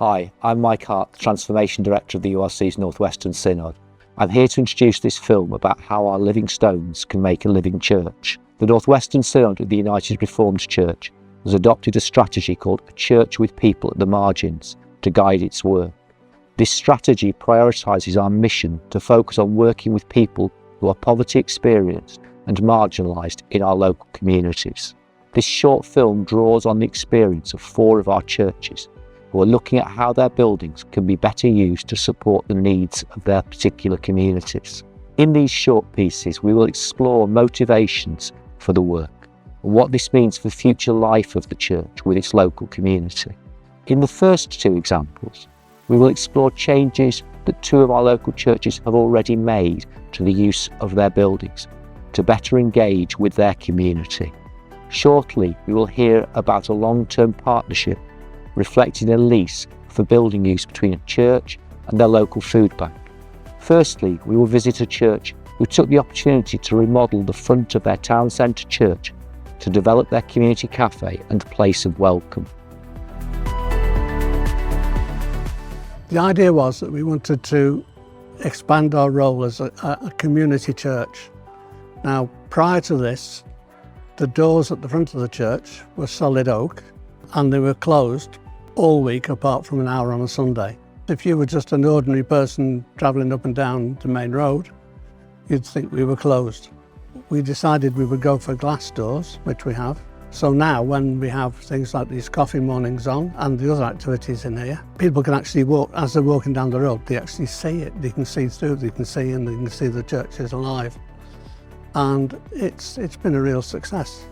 Hi, I'm Mike Hart, the Transformation Director of the URC's North Western Synod. I'm here to introduce this film about how our living stones can make a living church. The North Western Synod of the United Reformed Church has adopted a strategy called A Church with People at the Margins to guide its work. This strategy prioritises our mission to focus on working with people who are poverty experienced and marginalised in our local communities. This short film draws on the experience of 4 of our churches who are looking at how their buildings can be better used to support the needs of their particular communities. In these short pieces, we will explore motivations for the work and what this means for future life of the church with its local community. In the first 2 examples, we will explore changes that 2 of our local churches have already made to the use of their buildings to better engage with their community. Shortly, we will hear about a long-term partnership reflecting a lease for building use between a church and their local food bank. Firstly, we will visit a church who took the opportunity to remodel the front of their town centre church to develop their community cafe and place of welcome. The idea was that we wanted to expand our role as a community church. Now, prior to this, the doors at the front of the church were solid oak and they were closed all week apart from an hour on a Sunday. If you were just an ordinary person travelling up and down the main road, you'd think we were closed. We decided we would go for glass doors, which we have. So now when we have things like these coffee mornings on and the other activities in here, people can actually walk, as they're walking down the road, they actually see it. They can see through, they can see and they can see the church is alive. And it's been a real success.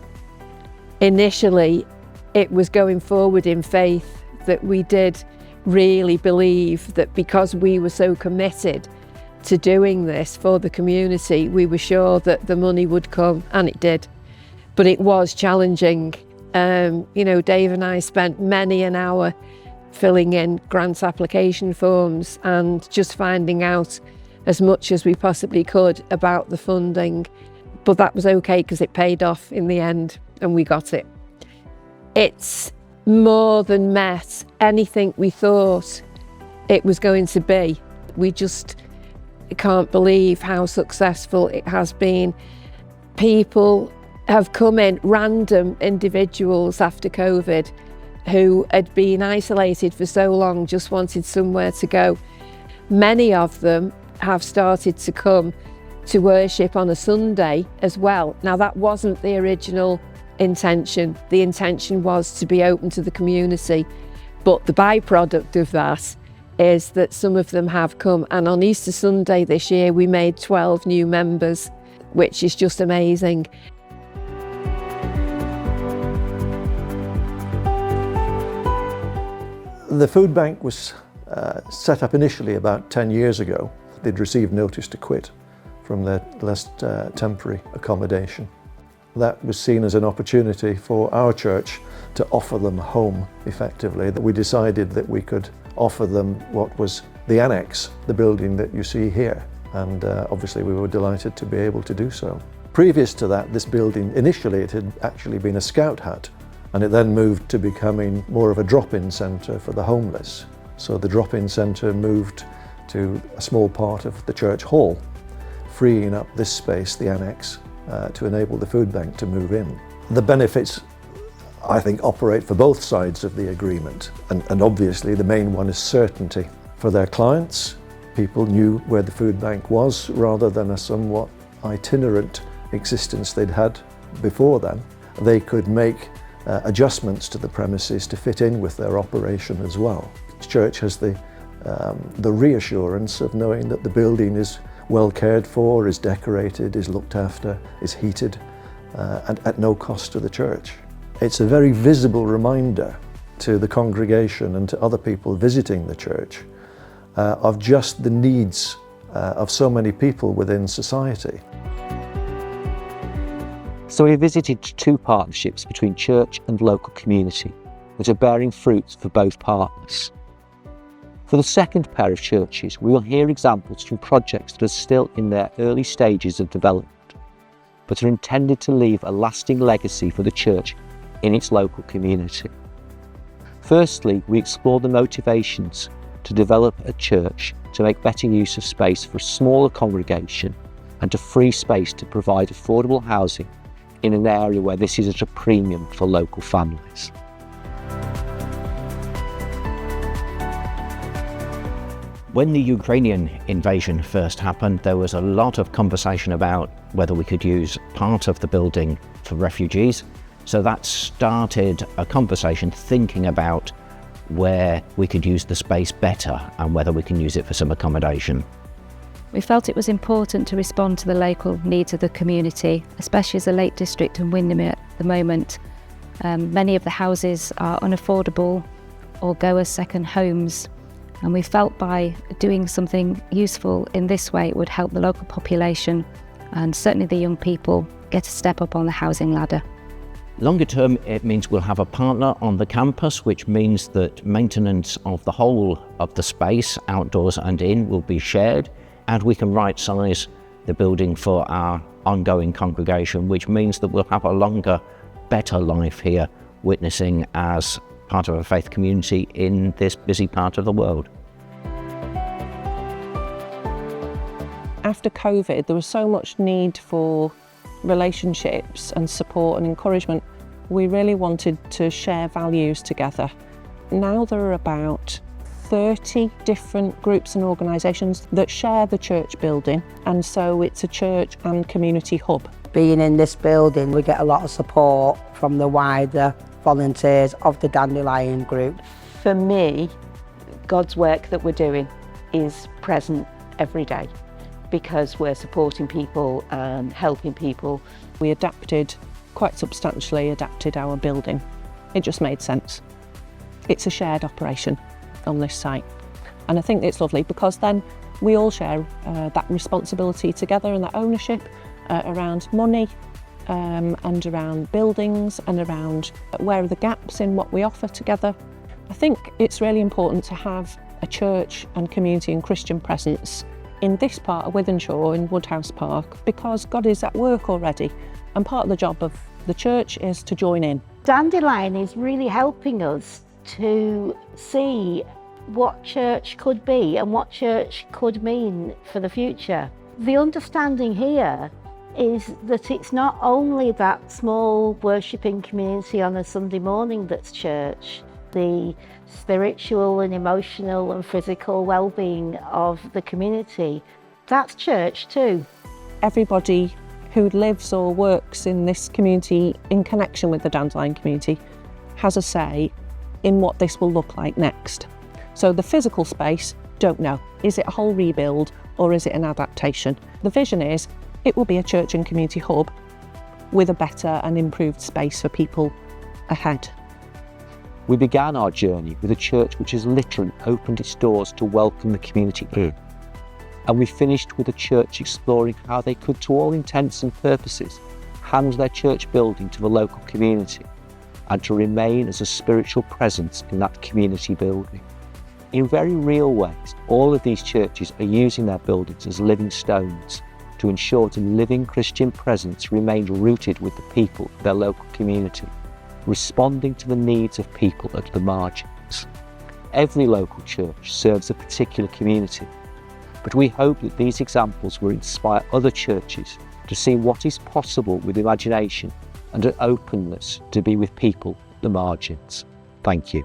Initially, it was going forward in faith that we did really believe that because we were so committed to doing this for the community, we were sure that the money would come, and it did. But it was challenging. Dave and I spent many an hour filling in grant application forms and just finding out as much as we possibly could about the funding. But that was okay because it paid off in the end and we got it. It's more than met anything we thought it was going to be. We just can't believe how successful it has been. People have come in, random individuals after COVID who had been isolated for so long, just wanted somewhere to go. Many of them have started to come to worship on a Sunday as well. Now that wasn't the original intention. The intention was to be open to the community, but the byproduct of that is that some of them have come, and on Easter Sunday this year we made 12 new members, which is just amazing. The food bank was set up initially about 10 years ago. They'd received notice to quit from their last temporary accommodation. That was seen as an opportunity for our church to offer them a home effectively. We decided that we could offer them what was the annex, the building that you see here, and obviously we were delighted to be able to do so. Previous to that, this building, initially it had actually been a scout hut, and it then moved to becoming more of a drop-in centre for the homeless. So the drop-in centre moved to a small part of the church hall, freeing up this space, the annex, to enable the food bank to move in. The benefits, I think, operate for both sides of the agreement, and obviously the main one is certainty. For their clients, people knew where the food bank was rather than a somewhat itinerant existence they'd had before then. They could make adjustments to the premises to fit in with their operation as well. The church has the reassurance of knowing that the building is well cared for, is decorated, is looked after, is heated, and at no cost to the church. It's a very visible reminder to the congregation and to other people visiting the church of just the needs of so many people within society. So we visited 2 partnerships between church and local community that are bearing fruits for both partners. For the second pair of churches, we will hear examples from projects that are still in their early stages of development, but are intended to leave a lasting legacy for the church in its local community. Firstly, we explore the motivations to develop a church to make better use of space for a smaller congregation and to free space to provide affordable housing in an area where this is at a premium for local families. When the Ukrainian invasion first happened, there was a lot of conversation about whether we could use part of the building for refugees. So that started a conversation thinking about where we could use the space better and whether we can use it for some accommodation. We felt it was important to respond to the local needs of the community, especially as a Lake District and Windermere at the moment. Many of the houses are unaffordable or go as second homes. And we felt by doing something useful in this way, it would help the local population and certainly the young people get a step up on the housing ladder. Longer term, it means we'll have a partner on the campus, which means that maintenance of the whole of the space, outdoors and in, will be shared, and we can right-size the building for our ongoing congregation, which means that we'll have a longer, better life here, witnessing as part of a faith community in this busy part of the world. After COVID, there was so much need for relationships and support and encouragement. We really wanted to share values together. Now there are about 30 different groups and organisations that share the church building, and so it's a church and community hub. Being in this building, we get a lot of support from the wider volunteers of the Dandelion group. For me, God's work that we're doing is present every day because we're supporting people and helping people. We quite substantially adapted our building. It just made sense. It's a shared operation on this site. And I think it's lovely because then we all share that responsibility together and that ownership around money, and around buildings and around where are the gaps in what we offer together. I think it's really important to have a church and community and Christian presence in this part of Wythenshawe, in Woodhouse Park, because God is at work already, and part of the job of the church is to join in. Dandelion is really helping us to see what church could be and what church could mean for the future. The understanding here is that it's not only that small worshipping community on a Sunday morning that's church. The spiritual and emotional and physical well-being of the community, that's church too. Everybody who lives or works in this community in connection with the Dandelion community has a say in what this will look like next. So the physical space, don't know. Is it a whole rebuild or is it an adaptation? The vision is it will be a church and community hub with a better and improved space for people ahead. We began our journey with a church which has literally opened its doors to welcome the community in. And we finished with a church exploring how they could, to all intents and purposes, hand their church building to the local community and to remain as a spiritual presence in that community building. In very real ways, all of these churches are using their buildings as living stones to ensure the living Christian presence remained rooted with the people of their local community, responding to the needs of people at the margins. Every local church serves a particular community, but we hope that these examples will inspire other churches to see what is possible with imagination and an openness to be with people at the margins. Thank you.